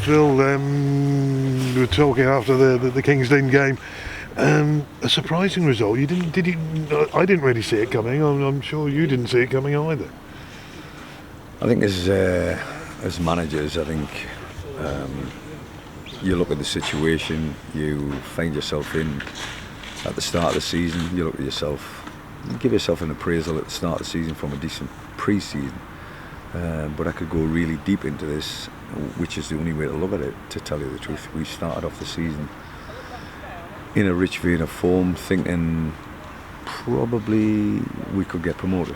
Phil, we were talking after the Kings Lynn game. A surprising result. You didn't? Did you? I didn't really see it coming. I'm sure you didn't see it coming either. I think as managers, I think you look at the situation you find yourself in at the start of the season. You look at yourself, you give yourself an appraisal at the start of the season from a decent pre-season. But I could go really deep into this, which is the only way to look at it, to tell you the truth. We started off the season in a rich vein of form, thinking probably we could get promoted.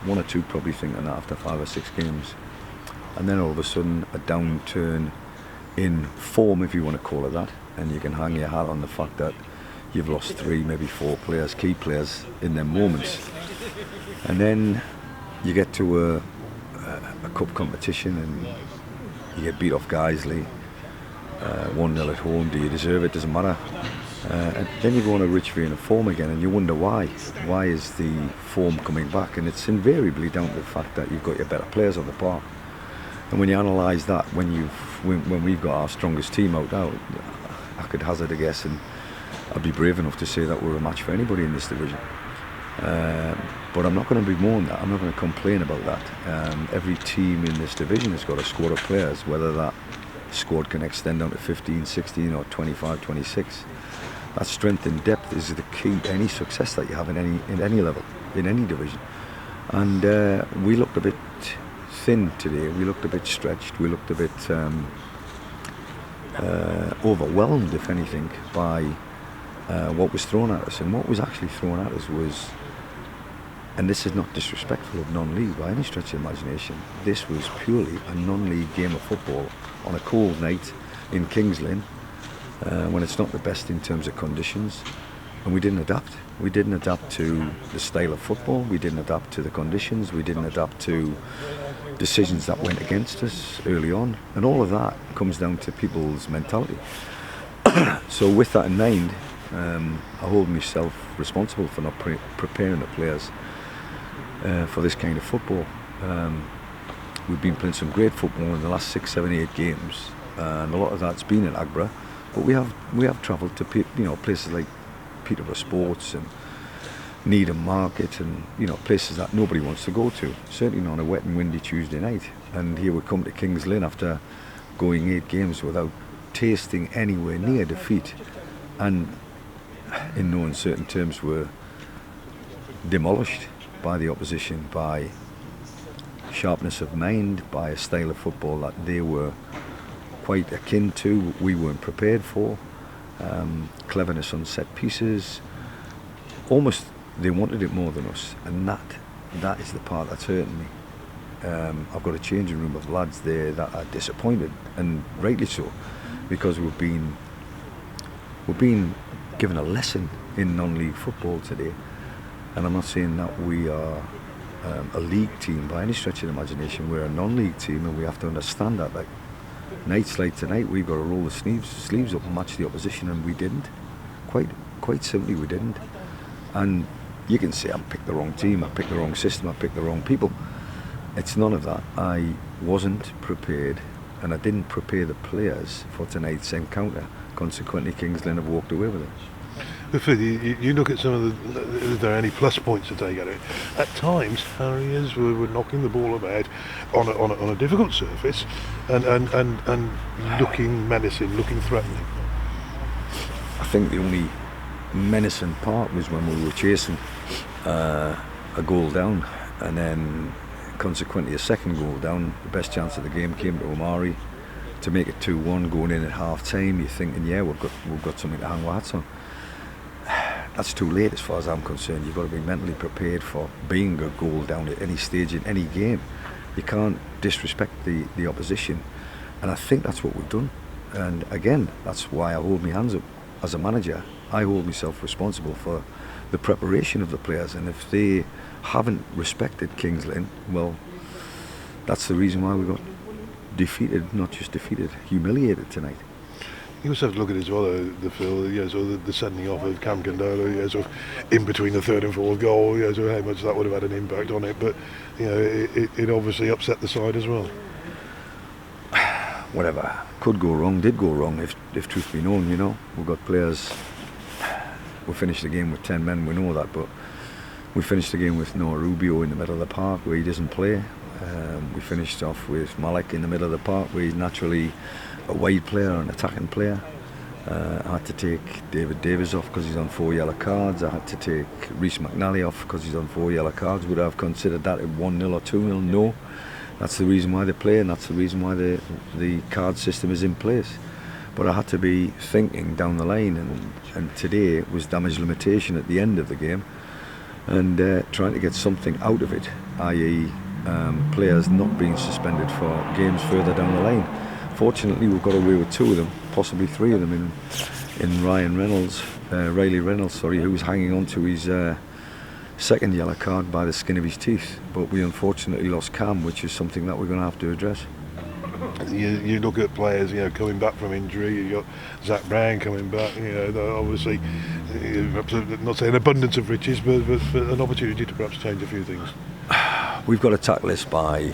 One or two probably thinking that after 5 or 6 games. And then all of a sudden a downturn in form, if you want to call it that, and you can hang your hat on the fact that you've lost 3, maybe 4 players, key players in them moments. And then you get to a cup competition and you get beat off Guiseley, 1-0 at home. Do you deserve it? Doesn't matter. And then you go on a rich vein of form again and you wonder why. Why is the form coming back? And it's invariably down to the fact that you've got your better players on the park. And when you analyse that, when we've got our strongest team out now, I could hazard a guess, and I'd be brave enough to say that we're a match for anybody in this division. But I'm not going to bemoan that. I'm not going to complain about that. Every team in this division has got a squad of players, whether that squad can extend down to 15, 16 or 25, 26. That strength in depth is the key to any success that you have in any level, in any division. And we looked a bit thin today. We looked a bit stretched. We looked a bit overwhelmed, if anything, by what was thrown at us. And what was actually thrown at us was, and this is not disrespectful of non-league by any stretch of imagination, this was purely a non-league game of football on a cold night in Kings Lynn, when it's not the best in terms of conditions, and we didn't adapt. We didn't adapt to the style of football, we didn't adapt to the conditions, we didn't adapt to decisions that went against us early on, and all of that comes down to people's mentality. So with that in mind, I hold myself responsible for not preparing the players for this kind of football. We've been playing some great football in the last 6, 7, 8 games, and a lot of that's been at Agbra. But we have travelled to places like Peterborough Sports and Needham Market, and places that nobody wants to go to. Certainly not on a wet and windy Tuesday night. And here we come to Kings Lynn after going 8 games without tasting anywhere near defeat, and in no uncertain terms were demolished by the opposition, by sharpness of mind, by a style of football that they were quite akin to, we weren't prepared for, cleverness on set pieces, almost they wanted it more than us, and that is the part that's hurting me. I've got a changing room of lads there that are disappointed, and rightly so, because we've been given a lesson in non-league football today. And I'm not saying that we are a league team by any stretch of the imagination. We're a non-league team, and we have to understand that. Like nights like tonight, we've got to roll the sleeves up and match the opposition, and we didn't. Quite simply, we didn't. And you can say I picked the wrong team, I picked the wrong system, I picked the wrong people. It's none of that. I wasn't prepared, and I didn't prepare the players for tonight's encounter. Consequently, Kings Lynn have walked away with it. Phil, you look at some of the. Is there any plus points to take out of it? At times, Harriers were knocking the ball about on a difficult surface, and looking menacing, looking threatening. I think the only menacing part was when we were chasing a goal down, and then consequently a second goal down. The best chance of the game came to Omari to make it 2-1 going in at half time. You're thinking, yeah, we've got something to hang our hats on. That's too late as far as I'm concerned. You've got to be mentally prepared for being a goal down at any stage in any game. You can't disrespect the opposition, and I think that's what we've done. And again, that's why I hold my hands up as a manager. I hold myself responsible for the preparation of the players, and if they haven't respected Kings Lynn, well, that's the reason why we got defeated, not just defeated, humiliated tonight. You also have to look at it as well, the Phil, sort of the sending off of Cam Condola, sort of in between the third and fourth goal, sort of how much that would have had an impact on it, but it obviously upset the side as well. whatever could go wrong did go wrong, if truth be known. You know, we've got players. We finished the game with 10 men, we know that, but we finished the game with Noah Rubio in the middle of the park where he doesn't play. We finished off with Malik in the middle of the park where he's naturally a wide player, an attacking player. I had to take David Davis off because he's on 4 yellow cards. I had to take Reece McNally off because he's on 4 yellow cards. Would I have considered that at 1-0 or 2-0? No. That's the reason why they play, and that's the reason why the card system is in place. But I had to be thinking down the line, and today was damage limitation at the end of the game, and trying to get something out of it, i.e. Players not being suspended for games further down the line. Fortunately, we've got away with 2 of them, possibly 3 of them in Riley Reynolds, who was hanging on to his second yellow card by the skin of his teeth. But we unfortunately lost Cam, which is something that we're going to have to address. You look at players, coming back from injury. You got Zach Brown coming back. Obviously, perhaps not saying abundance of riches, but an opportunity to perhaps change a few things. We've got to tackle this by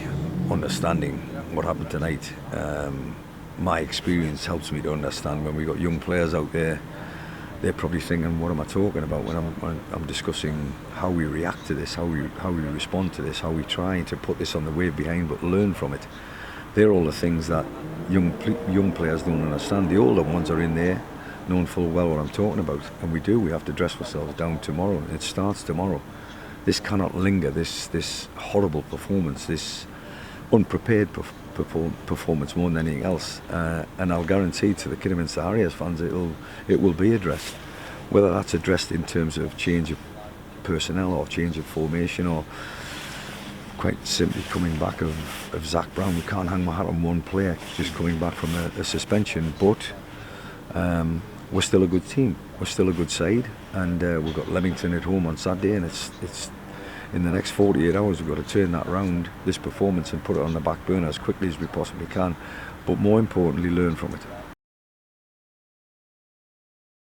understanding what happened tonight. My experience helps me to understand when we got young players out there. They're probably thinking, "What am I talking about?" When I'm discussing how we react to this, how we respond to this, how we trying to put this on the wave behind, but learn from it. They're all the things that young players don't understand. The older ones are in there, knowing full well what I'm talking about, and we have to dress ourselves down tomorrow. It starts tomorrow. This cannot linger. This horrible performance, this unprepared performance more than anything else, and I'll guarantee to the Kidderminster Harriers fans it will be addressed. Whether that's addressed in terms of change of personnel or change of formation, or quite simply coming back of Zach Brown. We can't hang my hat on one player just coming back from a suspension, but we're still a good team, we're still a good side, and we've got Leamington at home on Saturday, and it's in the next 48 hours we've got to turn that round, this performance, and put it on the back burner as quickly as we possibly can, but more importantly learn from it.